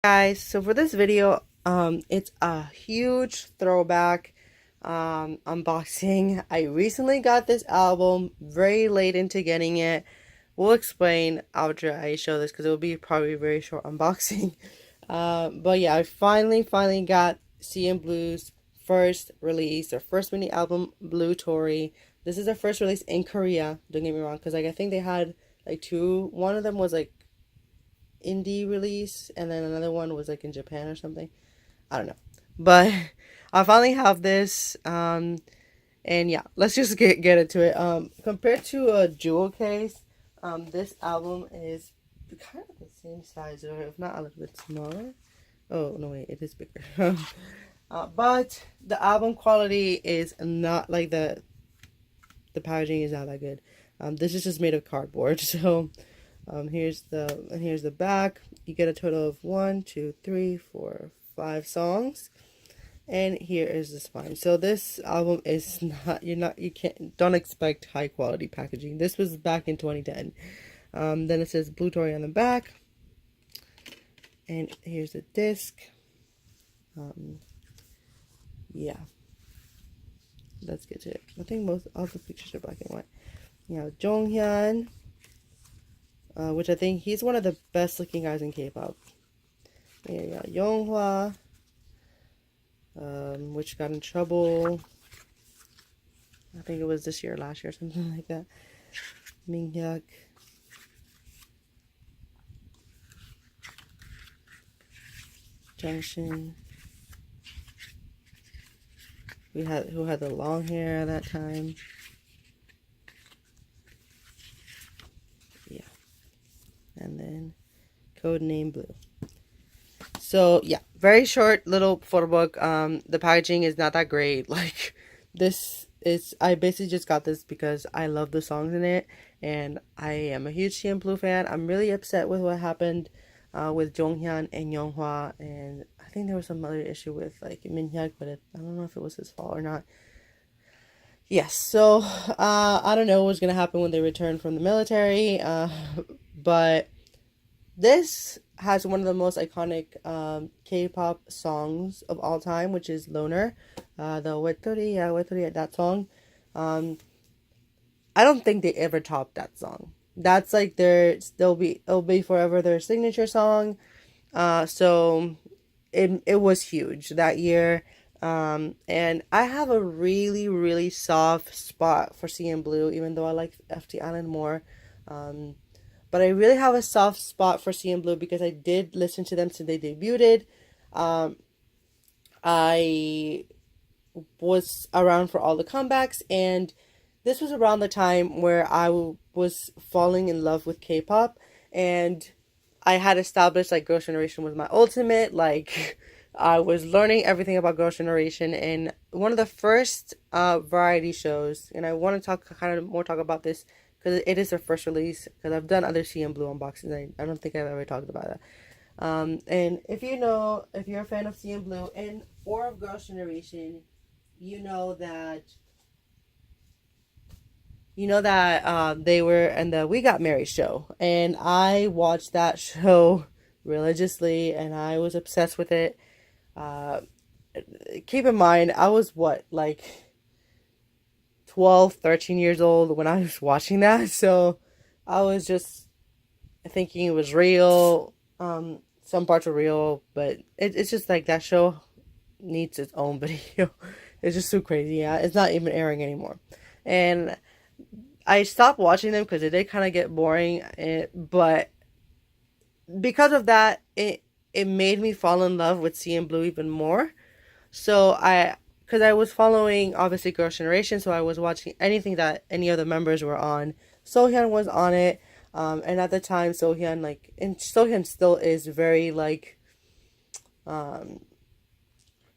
Guys, so for this video, it's a huge throwback unboxing. I recently got this album very late into getting it. We'll explain after I show this because it will be probably a very short unboxing. But yeah, I finally got Cnblue's first release, their first mini album, Bluetory. This is their first release in Korea. Don't get me wrong, because I think they had like two. One of them was like indie release, and then another one was like in Japan or something. I don't know, but I finally have this. And yeah, let's just get into it. Compared to a jewel case, this album is kind of the same size, or if not a little bit smaller. Oh no, wait, it is bigger. But the album quality is not like the packaging is not that good. This is just made of cardboard, so here's the back. You get a total of 1, 2, 3, 4, 5 songs, and here is the spine. So this album is not you don't expect high quality packaging. This was back in 2010. Then it says Bluetory on the back, and here's the disc. Yeah, let's get to it. I think most all the pictures are black and white. Jonghyun, which I think he's one of the best looking guys in K-pop. Yeah, Yonghwa, which got in trouble. I think it was this year, last year, something like that. Minhyuk, Junction. Who had the long hair at that time. Yeah, and then Cnblue. So yeah, very short little photo book. The packaging is not that great. Like, I basically just got this because I love the songs in it, and I am a huge Cnblue fan. I'm really upset with what happened with Jonghyun and Yonghwa, and I think there was some other issue with like Minhyuk, but I don't know if it was his fault or not. Yes, so I don't know what's gonna happen when they return from the military, but this has one of the most iconic K-pop songs of all time, which is Loner. The Bluetory, that song. I don't think they ever topped that song. That's like it'll be forever their signature song. So it was huge that year. And I have a really soft spot for Cnblue, even though I like FT Island more. But I really have a soft spot for Cnblue because I did listen to them since they debuted. I was around for all the comebacks, and this was around the time where I was falling in love with K-pop, and I had established like Girls' Generation was my ultimate. Like, I was learning everything about Girls' Generation, and one of the first variety shows, and I want to talk about this because it is their first release, because I've done other Cnblue unboxings. I don't think I've ever talked about that. And if you're a fan of Cnblue and or of Girls' Generation, you know that they were in the We Got Married show, and I watched that show religiously, and I was obsessed with it. Uh, Keep in mind, I was what, like 12, 13 years old when I was watching that, so I was just thinking it was real. Some parts are real, but it's just like that show needs its own video. It's just so crazy. Yeah, it's not even airing anymore, and I stopped watching them because it did kind of get boring. But because of that, it made me fall in love with Cnblue even more. So because I was following obviously Girls' Generation, so I was watching anything that any of the members were on. Sohyun was on it, and at the time, Sohyun still is very like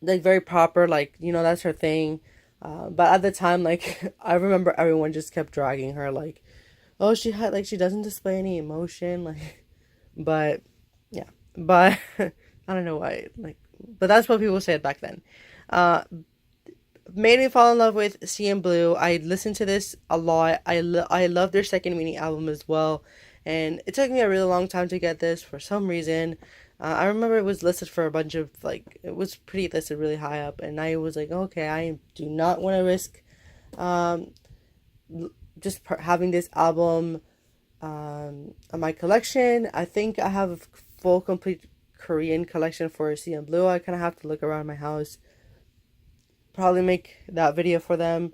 very proper, like, that's her thing. But at the time, like, I remember everyone just kept dragging her, like, oh, she doesn't display any emotion, like, but yeah, but I don't know why, like, but that's what people said back then. Uh, Made me fall in love with Cnblue. I listened to this a lot. I love their second mini album as well, and it took me a really long time to get this for some reason. I remember it was listed for a bunch of like, it was pretty listed really high up, and I was like, okay, I do not want to risk um, just having this album on my collection. I think I have a full complete Korean collection for Cnblue. I kind of have to look around my house, probably make that video for them.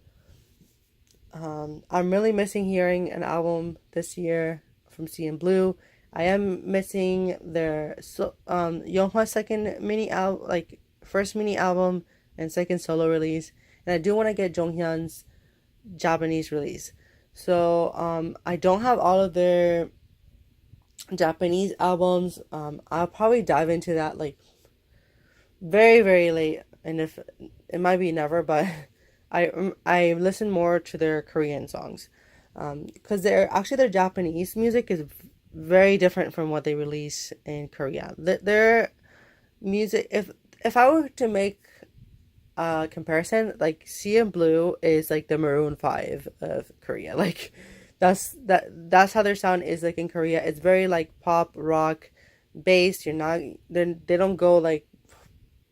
I'm really missing hearing an album this year from Cnblue. I am missing their Yonghwa's second mini album, like first mini album and second solo release, and I do want to get Jonghyun's Japanese release. So I don't have all of their Japanese albums. I'll probably dive into that like very very late, and if it might be never, but I listen more to their Korean songs, because they're actually their Japanese music is very different from what they release in Korea. Their music, if I were to make a comparison, like Cnblue is like the Maroon 5 of Korea. Like that's how their sound is like in Korea. It's very like pop rock based. You're not they don't go like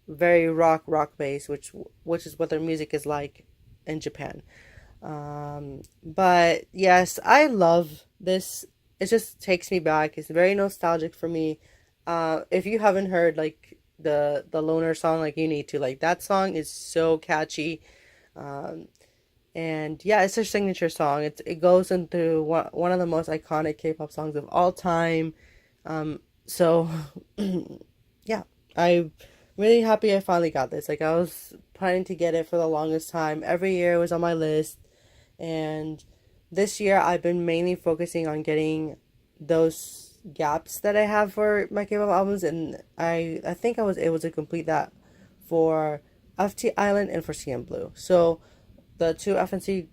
very rock bass, which is what their music is like in Japan. But yes, I love this. It just takes me back. It's very nostalgic for me. If you haven't heard like the Loner song, like you need to, like that song is so catchy. Um, and yeah, it's their signature song. It goes into one of the most iconic K-pop songs of all time. So yeah, I'm really happy I finally got this. Like I was planning to get it for the longest time. Every year it was on my list, and this year I've been mainly focusing on getting those gaps that I have for my K-pop albums, and I think I was able to complete that for FT Island and for Cnblue. So the two FNC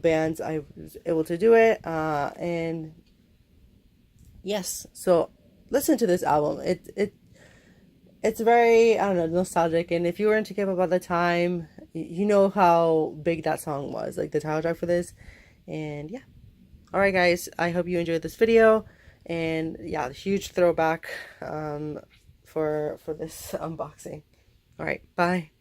bands I was able to do it, and yes, so listen to this album. It's very, I don't know, nostalgic, and if you were into K-pop at the time, you know how big that song was, like the title track for this. And yeah, all right guys, I hope you enjoyed this video, and yeah, huge throwback for this unboxing. All right, bye.